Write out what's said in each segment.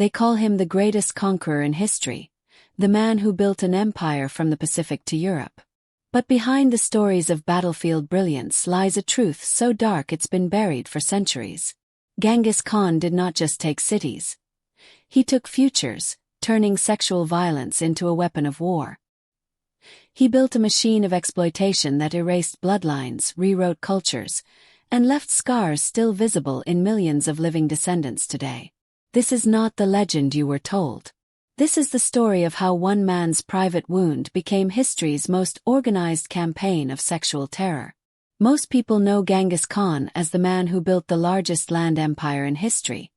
They call him the greatest conqueror in history, the man who built an empire from the Pacific to Europe. But behind the stories of battlefield brilliance lies a truth so dark it's been buried for centuries. Genghis Khan did not just take cities. He took futures, turning sexual violence into a weapon of war. He built a machine of exploitation that erased bloodlines, rewrote cultures, and left scars still visible in millions of living descendants today. This is not the legend you were told. This is the story of how one man's private wound became history's most organized campaign of sexual terror. Most people know Genghis Khan as the man who built the largest land empire in history,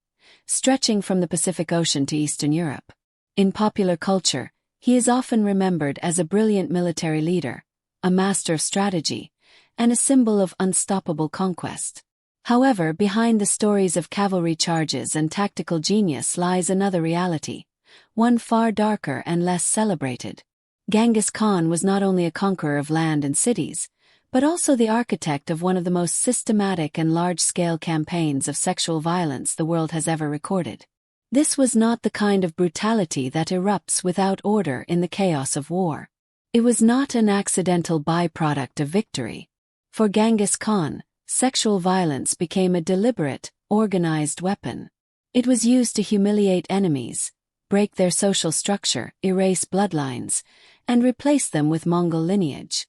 stretching from the Pacific Ocean to Eastern Europe. In popular culture, he is often remembered as a brilliant military leader, a master of strategy, and a symbol of unstoppable conquest. However, behind the stories of cavalry charges and tactical genius lies another reality, one far darker and less celebrated. Genghis Khan was not only a conqueror of land and cities, but also the architect of one of the most systematic and large-scale campaigns of sexual violence the world has ever recorded. This was not the kind of brutality that erupts without order in the chaos of war. It was not an accidental byproduct of victory. For Genghis Khan, sexual violence became a deliberate, organized weapon. It was used to humiliate enemies, break their social structure, erase bloodlines, and replace them with Mongol lineage.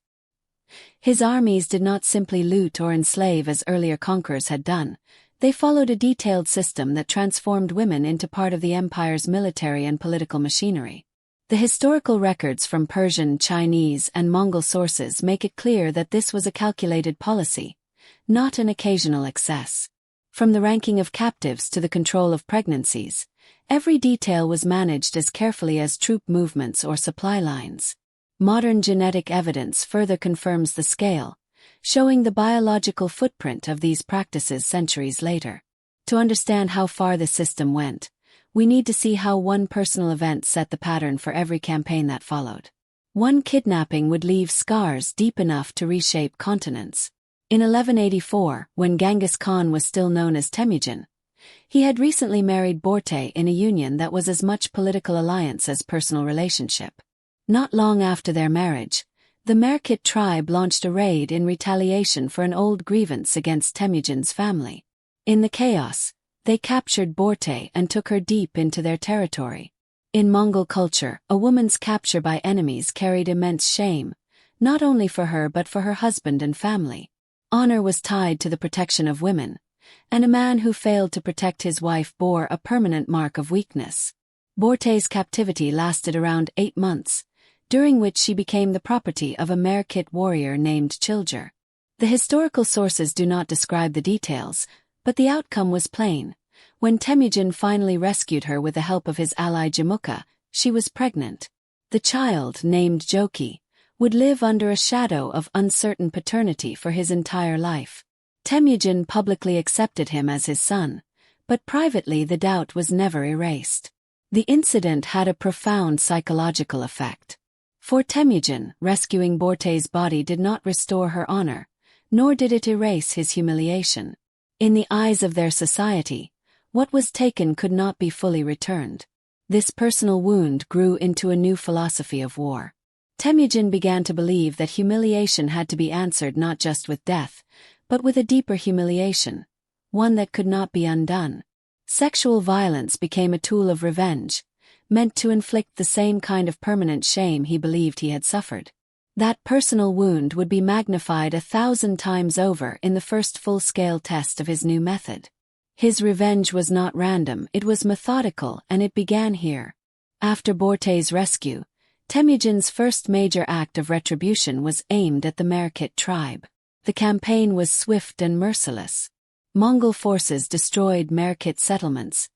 His armies did not simply loot or enslave as earlier conquerors had done. They followed a detailed system that transformed women into part of the empire's military and political machinery. The historical records from Persian, Chinese, and Mongol sources make it clear that this was a calculated policy, not an occasional excess. From the ranking of captives to the control of pregnancies, every detail was managed as carefully as troop movements or supply lines. Modern genetic evidence further confirms the scale, showing the biological footprint of these practices centuries later. To understand how far the system went, we need to see how one personal event set the pattern for every campaign that followed. One kidnapping would leave scars deep enough to reshape continents. In 1184, when Genghis Khan was still known as Temujin, he had recently married Borte in a union that was as much political alliance as personal relationship. Not long after their marriage, the Merkit tribe launched a raid in retaliation for an old grievance against Temujin's family. In the chaos, they captured Borte and took her deep into their territory. In Mongol culture, a woman's capture by enemies carried immense shame, not only for her but for her husband and family. Honor was tied to the protection of women, and a man who failed to protect his wife bore a permanent mark of weakness. Borte's captivity lasted around 8 months, during which she became the property of a Merkit warrior named Chilger. The historical sources do not describe the details, but the outcome was plain. When Temujin finally rescued her with the help of his ally Jamukha, she was pregnant. The child, named Joki, would live under a shadow of uncertain paternity for his entire life. Temujin publicly accepted him as his son, but privately the doubt was never erased. The incident had a profound psychological effect. For Temujin, rescuing Borte's body did not restore her honor, nor did it erase his humiliation. In the eyes of their society, what was taken could not be fully returned. This personal wound grew into a new philosophy of war. Temujin began to believe that humiliation had to be answered not just with death, but with a deeper humiliation, one that could not be undone. Sexual violence became a tool of revenge, meant to inflict the same kind of permanent shame he believed he had suffered. That personal wound would be magnified 1,000 times over in the first full-scale test of his new method. His revenge was not random, it was methodical, and it began here. After Borte's rescue, Temujin's first major act of retribution was aimed at the Merkit tribe. The campaign was swift and merciless. Mongol forces destroyed Merkit settlements,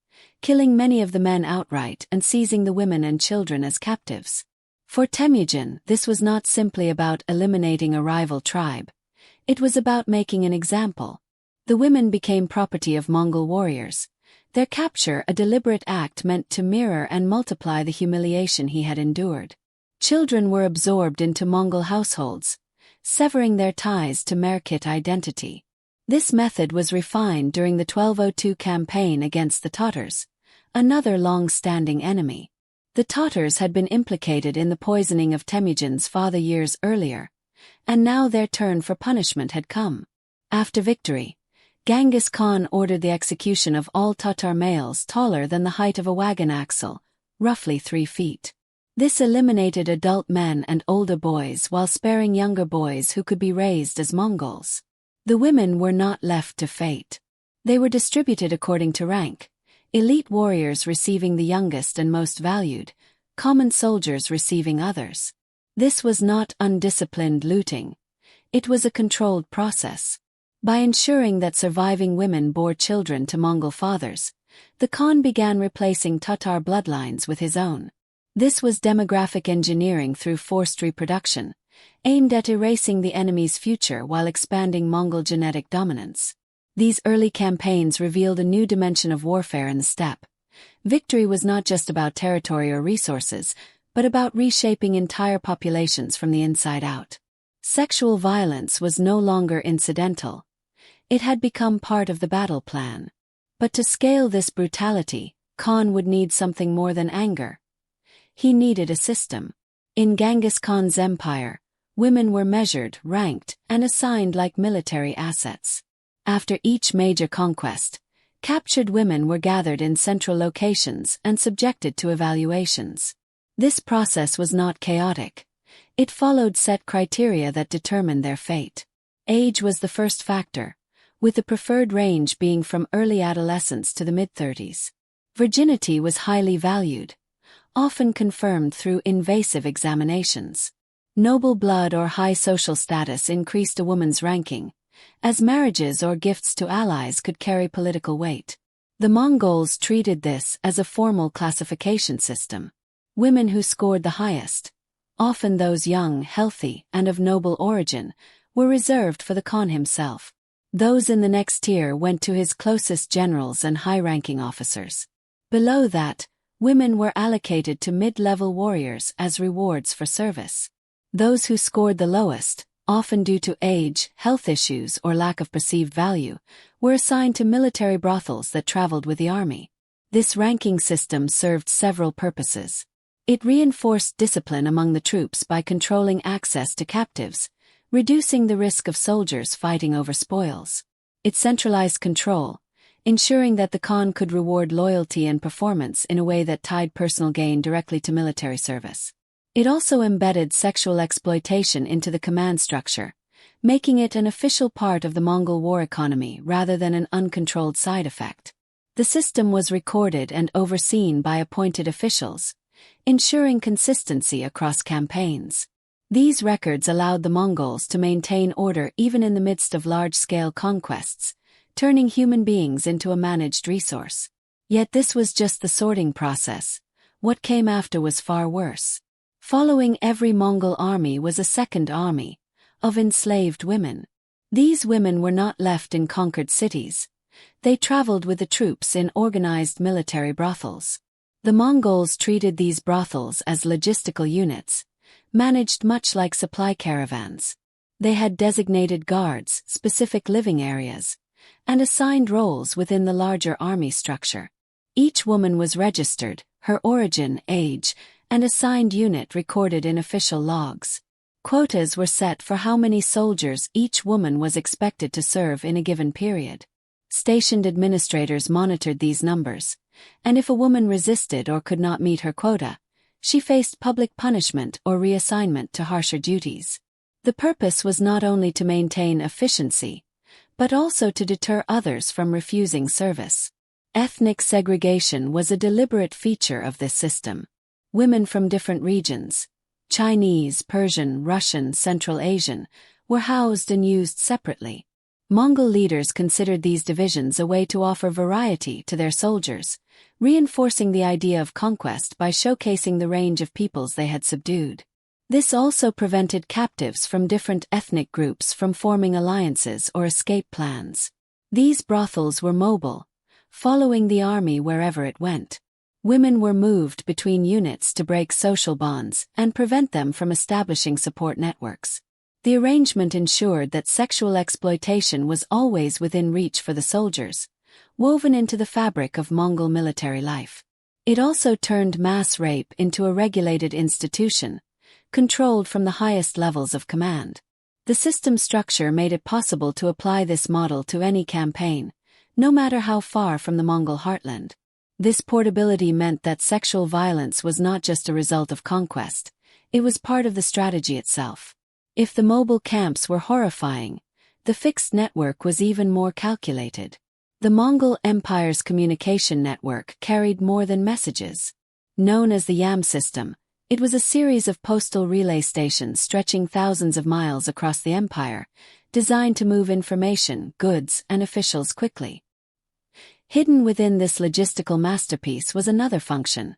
killing many of the men outright and seizing the women and children as captives. For Temujin, this was not simply about eliminating a rival tribe. It was about making an example. The women became property of Mongol warriors, their capture a deliberate act meant to mirror and multiply the humiliation he had endured. Children were absorbed into Mongol households, severing their ties to Merkit identity. This method was refined during the 1202 campaign against the Tatars, another long-standing enemy. The Tatars had been implicated in the poisoning of Temujin's father years earlier, and now their turn for punishment had come. After victory, Genghis Khan ordered the execution of all Tatar males taller than the height of a wagon axle, roughly 3 feet. This eliminated adult men and older boys while sparing younger boys who could be raised as Mongols. The women were not left to fate. They were distributed according to rank, elite warriors receiving the youngest and most valued, common soldiers receiving others. This was not undisciplined looting. It was a controlled process. By ensuring that surviving women bore children to Mongol fathers, the Khan began replacing Tatar bloodlines with his own. This was demographic engineering through forced reproduction, aimed at erasing the enemy's future while expanding Mongol genetic dominance. These early campaigns revealed a new dimension of warfare in the steppe. Victory was not just about territory or resources, but about reshaping entire populations from the inside out. Sexual violence was no longer incidental. It had become part of the battle plan. But to scale this brutality, Khan would need something more than anger. He needed a system. In Genghis Khan's empire, women were measured, ranked, and assigned like military assets. After each major conquest, captured women were gathered in central locations and subjected to evaluations. This process was not chaotic. It followed set criteria that determined their fate. Age was the first factor, with the preferred range being from early adolescence to the mid-30s. Virginity was highly valued, often confirmed through invasive examinations. Noble blood or high social status increased a woman's ranking, as marriages or gifts to allies could carry political weight. The Mongols treated this as a formal classification system. Women who scored the highest, often those young, healthy, and of noble origin, were reserved for the Khan himself. Those in the next tier went to his closest generals and high-ranking officers. Below that, women were allocated to mid-level warriors as rewards for service. Those who scored the lowest, often due to age, health issues, or lack of perceived value, were assigned to military brothels that traveled with the army. This ranking system served several purposes. It reinforced discipline among the troops by controlling access to captives, reducing the risk of soldiers fighting over spoils. It centralized control, ensuring that the Khan could reward loyalty and performance in a way that tied personal gain directly to military service. It also embedded sexual exploitation into the command structure, making it an official part of the Mongol war economy rather than an uncontrolled side effect. The system was recorded and overseen by appointed officials, ensuring consistency across campaigns. These records allowed the Mongols to maintain order even in the midst of large-scale conquests, turning human beings into a managed resource. Yet this was just the sorting process. What came after was far worse. Following every Mongol army was a second army, of enslaved women. These women were not left in conquered cities. They traveled with the troops in organized military brothels. The Mongols treated these brothels as logistical units, managed much like supply caravans. They had designated guards, specific living areas, and assigned roles within the larger army structure. Each woman was registered, her origin, age, and assigned unit recorded in official logs. Quotas were set for how many soldiers each woman was expected to serve in a given period. Stationed administrators monitored these numbers, and if a woman resisted or could not meet her quota, she faced public punishment or reassignment to harsher duties. The purpose was not only to maintain efficiency, but also to deter others from refusing service. Ethnic segregation was a deliberate feature of this system. Women from different regions, Chinese, Persian, Russian, Central Asian, were housed and used separately. Mongol leaders considered these divisions a way to offer variety to their soldiers, reinforcing the idea of conquest by showcasing the range of peoples they had subdued. This also prevented captives from different ethnic groups from forming alliances or escape plans. These brothels were mobile, following the army wherever it went. Women were moved between units to break social bonds and prevent them from establishing support networks. The arrangement ensured that sexual exploitation was always within reach for the soldiers, woven into the fabric of Mongol military life. It also turned mass rape into a regulated institution, controlled from the highest levels of command. The system structure made it possible to apply this model to any campaign, no matter how far from the Mongol heartland. This portability meant that sexual violence was not just a result of conquest, it was part of the strategy itself. If the mobile camps were horrifying, the fixed network was even more calculated. The Mongol Empire's communication network carried more than messages. Known as the YAM system, it was a series of postal relay stations stretching thousands of miles across the empire, designed to move information, goods, and officials quickly. Hidden within this logistical masterpiece was another function: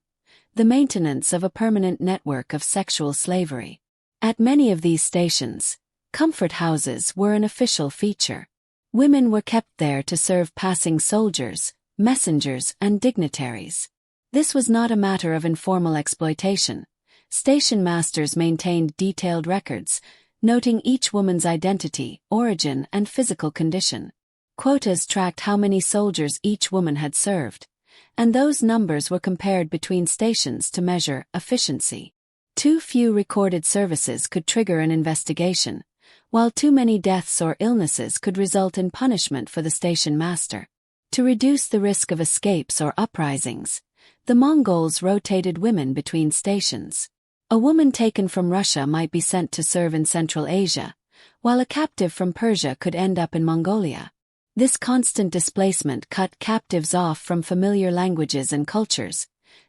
the maintenance of a permanent network of sexual slavery. At many of these stations, comfort houses were an official feature. Women were kept there to serve passing soldiers, messengers, and dignitaries. This was not a matter of informal exploitation. Station masters maintained detailed records, noting each woman's identity, origin, and physical condition. Quotas tracked how many soldiers each woman had served, and those numbers were compared between stations to measure efficiency. Too few recorded services could trigger an investigation, while too many deaths or illnesses could result in punishment for the station master. To reduce the risk of escapes or uprisings, the Mongols rotated women between stations. A woman taken from Russia might be sent to serve in Central Asia, while a captive from Persia could end up in Mongolia. This constant displacement cut captives off from familiar languages and cultures,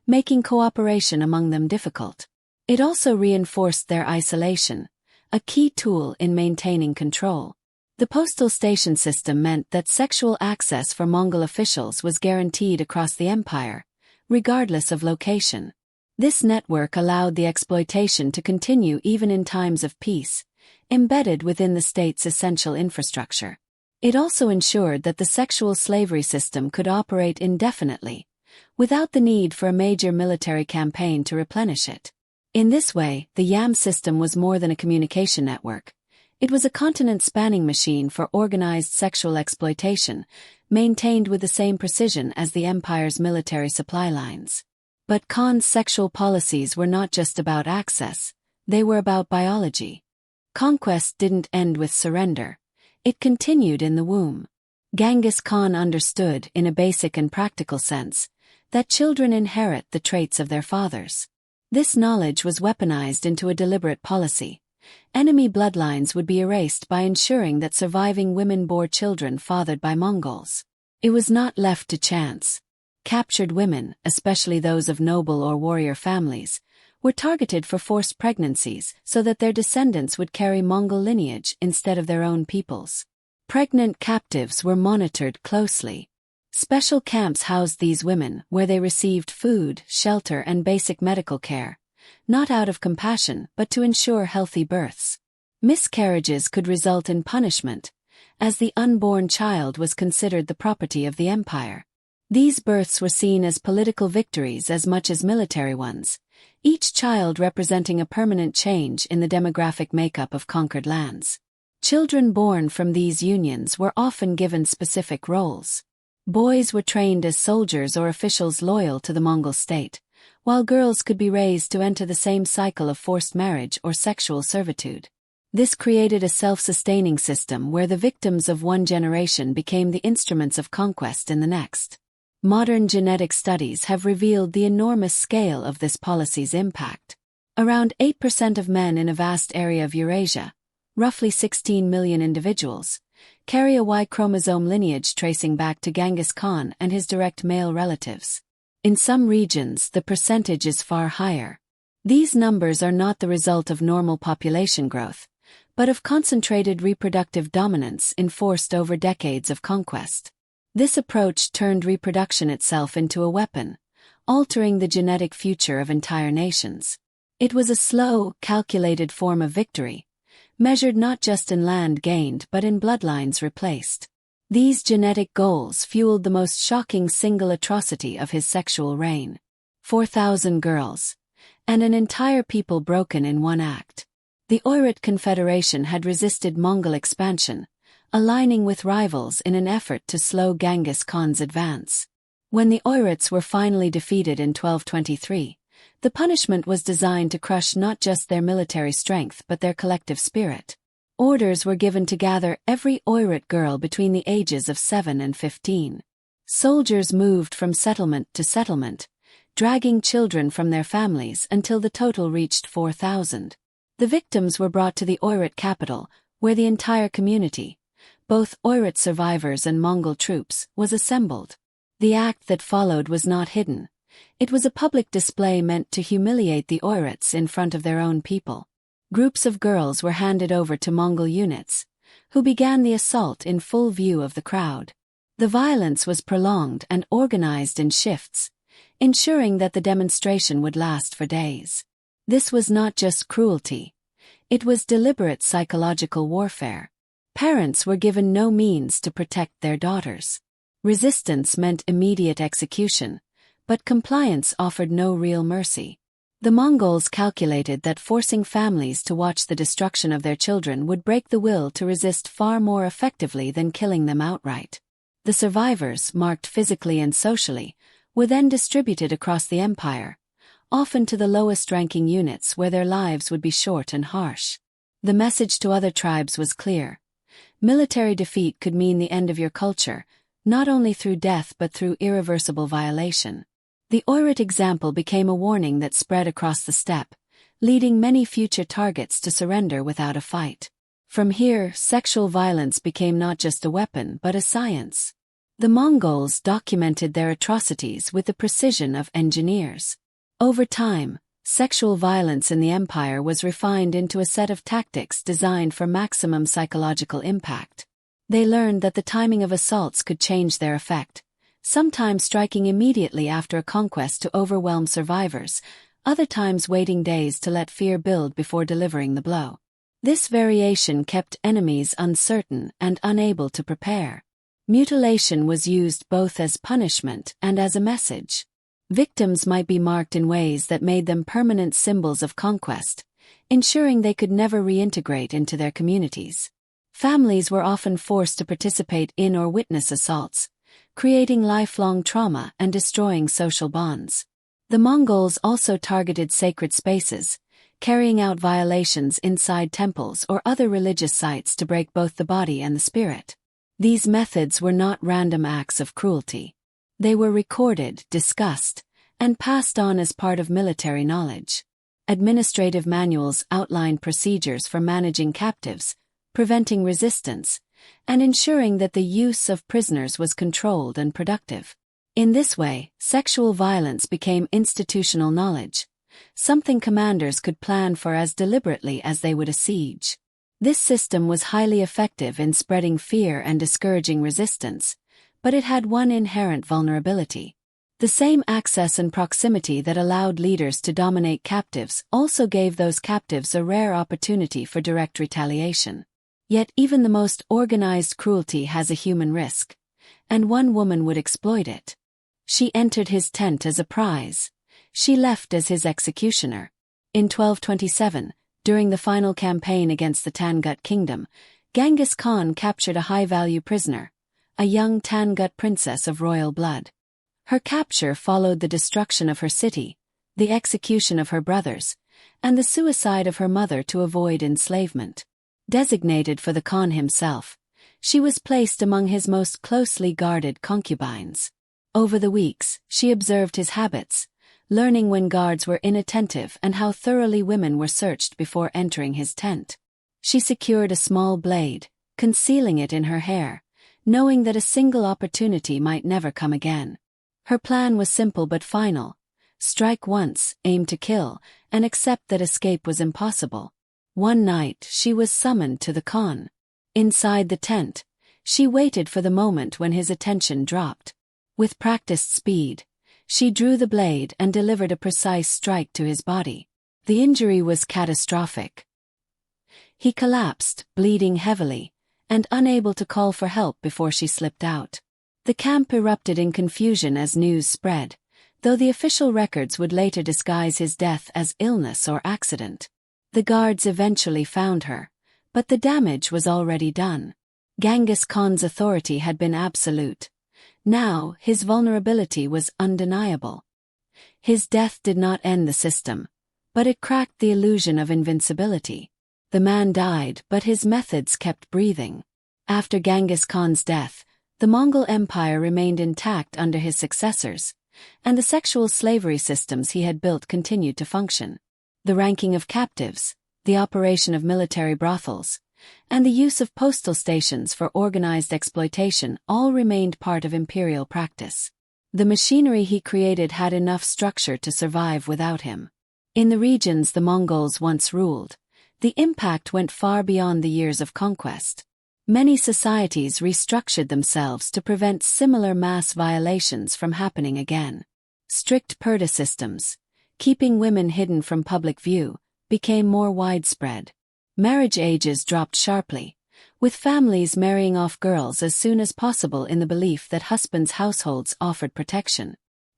making cooperation among them difficult. It also reinforced their isolation, a key tool in maintaining control. The postal station system meant that sexual access for Mongol officials was guaranteed across the empire, regardless of location. This network allowed the exploitation to continue even in times of peace, embedded within the state's essential infrastructure. It also ensured that the sexual slavery system could operate indefinitely, without the need for a major military campaign to replenish it. In this way, the YAM system was more than a communication network. It was a continent-spanning machine for organized sexual exploitation, maintained with the same precision as the empire's military supply lines. But Khan's sexual policies were not just about access, they were about biology. Conquest didn't end with surrender. It continued in the womb. Genghis Khan understood, in a basic and practical sense, that children inherit the traits of their fathers. This knowledge was weaponized into a deliberate policy. Enemy bloodlines would be erased by ensuring that surviving women bore children fathered by Mongols. It was not left to chance. Captured women, especially those of noble or warrior families, were targeted for forced pregnancies so that their descendants would carry Mongol lineage instead of their own people's. Pregnant captives were monitored closely. Special camps housed these women where they received food, shelter, and basic medical care, not out of compassion but to ensure healthy births. Miscarriages could result in punishment, as the unborn child was considered the property of the empire. These births were seen as political victories as much as military ones, each child representing a permanent change in the demographic makeup of conquered lands. Children born from these unions were often given specific roles. Boys were trained as soldiers or officials loyal to the Mongol state, while girls could be raised to enter the same cycle of forced marriage or sexual servitude. This created a self-sustaining system where the victims of one generation became the instruments of conquest in the next. Modern genetic studies have revealed the enormous scale of this policy's impact. Around 8% of men in a vast area of Eurasia, roughly 16 million individuals, carry a Y chromosome lineage tracing back to Genghis Khan and his direct male relatives. In some regions, the percentage is far higher. These numbers are not the result of normal population growth, but of concentrated reproductive dominance enforced over decades of conquest. This approach turned reproduction itself into a weapon, altering the genetic future of entire nations. It was a slow, calculated form of victory, measured not just in land gained but in bloodlines replaced. These genetic goals fueled the most shocking single atrocity of his sexual reign. 4,000 girls, and an entire people broken in one act. The Oirat Confederation had resisted Mongol expansion, aligning with rivals in an effort to slow Genghis Khan's advance. When the Oirats were finally defeated in 1223, the punishment was designed to crush not just their military strength but their collective spirit. Orders were given to gather every Oirat girl between the ages of 7 and 15. Soldiers moved from settlement to settlement, dragging children from their families until the total reached 4,000. The victims were brought to the Oirat capital, where the entire community, both Oirat survivors and Mongol troops, was assembled. The act that followed was not hidden. It was a public display meant to humiliate the Oirats in front of their own people. Groups of girls were handed over to Mongol units, who began the assault in full view of the crowd. The violence was prolonged and organized in shifts, ensuring that the demonstration would last for days. This was not just cruelty. It was deliberate psychological warfare. Parents were given no means to protect their daughters. Resistance meant immediate execution, but compliance offered no real mercy. The Mongols calculated that forcing families to watch the destruction of their children would break the will to resist far more effectively than killing them outright. The survivors, marked physically and socially, were then distributed across the empire, often to the lowest-ranking units where their lives would be short and harsh. The message to other tribes was clear. Military defeat could mean the end of your culture, not only through death but through irreversible violation. The Oirat example became a warning that spread across the steppe, leading many future targets to surrender without a fight. From here, sexual violence became not just a weapon but a science. The Mongols documented their atrocities with the precision of engineers. Over time, sexual violence in the empire was refined into a set of tactics designed for maximum psychological impact. They learned that the timing of assaults could change their effect, sometimes striking immediately after a conquest to overwhelm survivors, other times waiting days to let fear build before delivering the blow. This variation kept enemies uncertain and unable to prepare. Mutilation was used both as punishment and as a message. Victims might be marked in ways that made them permanent symbols of conquest, ensuring they could never reintegrate into their communities. Families were often forced to participate in or witness assaults, creating lifelong trauma and destroying social bonds. The Mongols also targeted sacred spaces, carrying out violations inside temples or other religious sites to break both the body and the spirit. These methods were not random acts of cruelty. They were recorded, discussed, and passed on as part of military knowledge. Administrative manuals outlined procedures for managing captives, preventing resistance, and ensuring that the use of prisoners was controlled and productive. In this way, sexual violence became institutional knowledge, something commanders could plan for as deliberately as they would a siege. This system was highly effective in spreading fear and discouraging resistance, but it had one inherent vulnerability. The same access and proximity that allowed leaders to dominate captives also gave those captives a rare opportunity for direct retaliation. Yet even the most organized cruelty has a human risk, and one woman would exploit it. She entered his tent as a prize. She left as his executioner. In 1227, during the final campaign against the Tangut kingdom, Genghis Khan captured a high-value prisoner, a young Tangut princess of royal blood. Her capture followed the destruction of her city, the execution of her brothers, and the suicide of her mother to avoid enslavement. Designated for the Khan himself, she was placed among his most closely guarded concubines. Over the weeks, she observed his habits, learning when guards were inattentive and how thoroughly women were searched before entering his tent. She secured a small blade, concealing it in her hair, knowing that a single opportunity might never come again. Her plan was simple but final: strike once, aim to kill, and accept that escape was impossible. One night she was summoned to the Khan. Inside the tent, she waited for the moment when his attention dropped. With practiced speed, she drew the blade and delivered a precise strike to his body. The injury was catastrophic. He collapsed, bleeding heavily, and unable to call for help before she slipped out. The camp erupted in confusion as news spread, though the official records would later disguise his death as illness or accident. The guards eventually found her, but the damage was already done. Genghis Khan's authority had been absolute. Now, his vulnerability was undeniable. His death did not end the system, but it cracked the illusion of invincibility. The man died, but his methods kept breathing. After Genghis Khan's death, the Mongol Empire remained intact under his successors, and the sexual slavery systems he had built continued to function. The ranking of captives, the operation of military brothels, and the use of postal stations for organized exploitation all remained part of imperial practice. The machinery he created had enough structure to survive without him. In the regions the Mongols once ruled, the impact went far beyond the years of conquest. Many societies restructured themselves to prevent similar mass violations from happening again. Strict purdah systems, keeping women hidden from public view, became more widespread. Marriage ages dropped sharply, with families marrying off girls as soon as possible in the belief that husbands' households offered protection.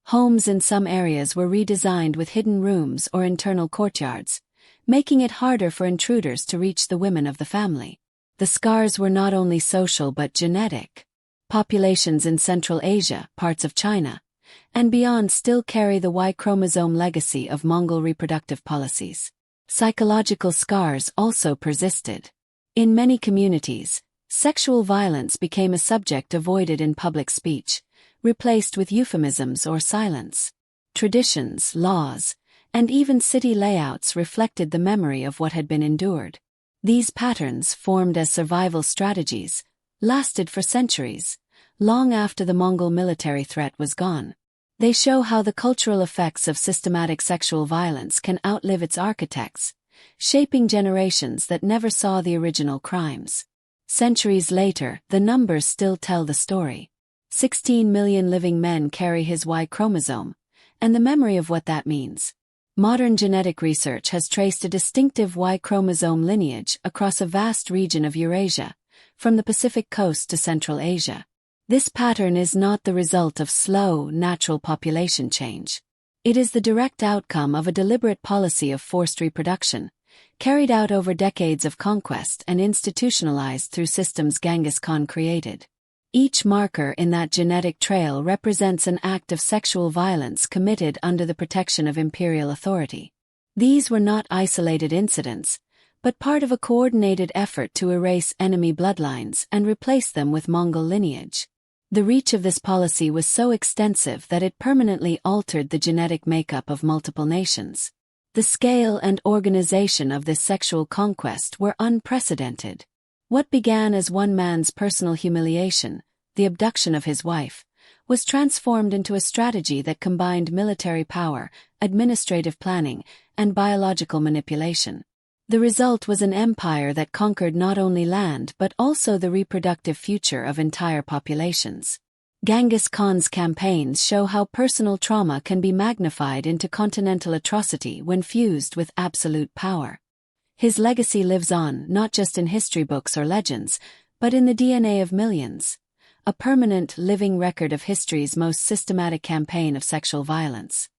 Homes in some areas were redesigned with hidden rooms or internal courtyards, making it harder for intruders to reach the women of the family. The scars were not only social but genetic. Populations in Central Asia, parts of China, and beyond still carry the Y chromosome legacy of Mongol reproductive policies. Psychological scars also persisted. In many communities, sexual violence became a subject avoided in public speech, replaced with euphemisms or silence. Traditions, laws, and even city layouts reflected the memory of what had been endured. These patterns, formed as survival strategies, lasted for centuries, long after the Mongol military threat was gone. They show how the cultural effects of systematic sexual violence can outlive its architects, shaping generations that never saw the original crimes. Centuries later, the numbers still tell the story. 16 million living men carry his Y chromosome, and the memory of what that means. Modern genetic research has traced a distinctive Y chromosome lineage across a vast region of Eurasia, from the Pacific coast to Central Asia. This pattern is not the result of slow, natural population change. It is the direct outcome of a deliberate policy of forced reproduction, carried out over decades of conquest and institutionalized through systems Genghis Khan created. Each marker in that genetic trail represents an act of sexual violence committed under the protection of imperial authority. These were not isolated incidents, but part of a coordinated effort to erase enemy bloodlines and replace them with Mongol lineage. The reach of this policy was so extensive that it permanently altered the genetic makeup of multiple nations. The scale and organization of this sexual conquest were unprecedented. What began as one man's personal humiliation, the abduction of his wife, was transformed into a strategy that combined military power, administrative planning, and biological manipulation. The result was an empire that conquered not only land but also the reproductive future of entire populations. Genghis Khan's campaigns show how personal trauma can be magnified into continental atrocity when fused with absolute power. His legacy lives on not just in history books or legends, but in the DNA of millions, a permanent living record of history's most systematic campaign of sexual violence.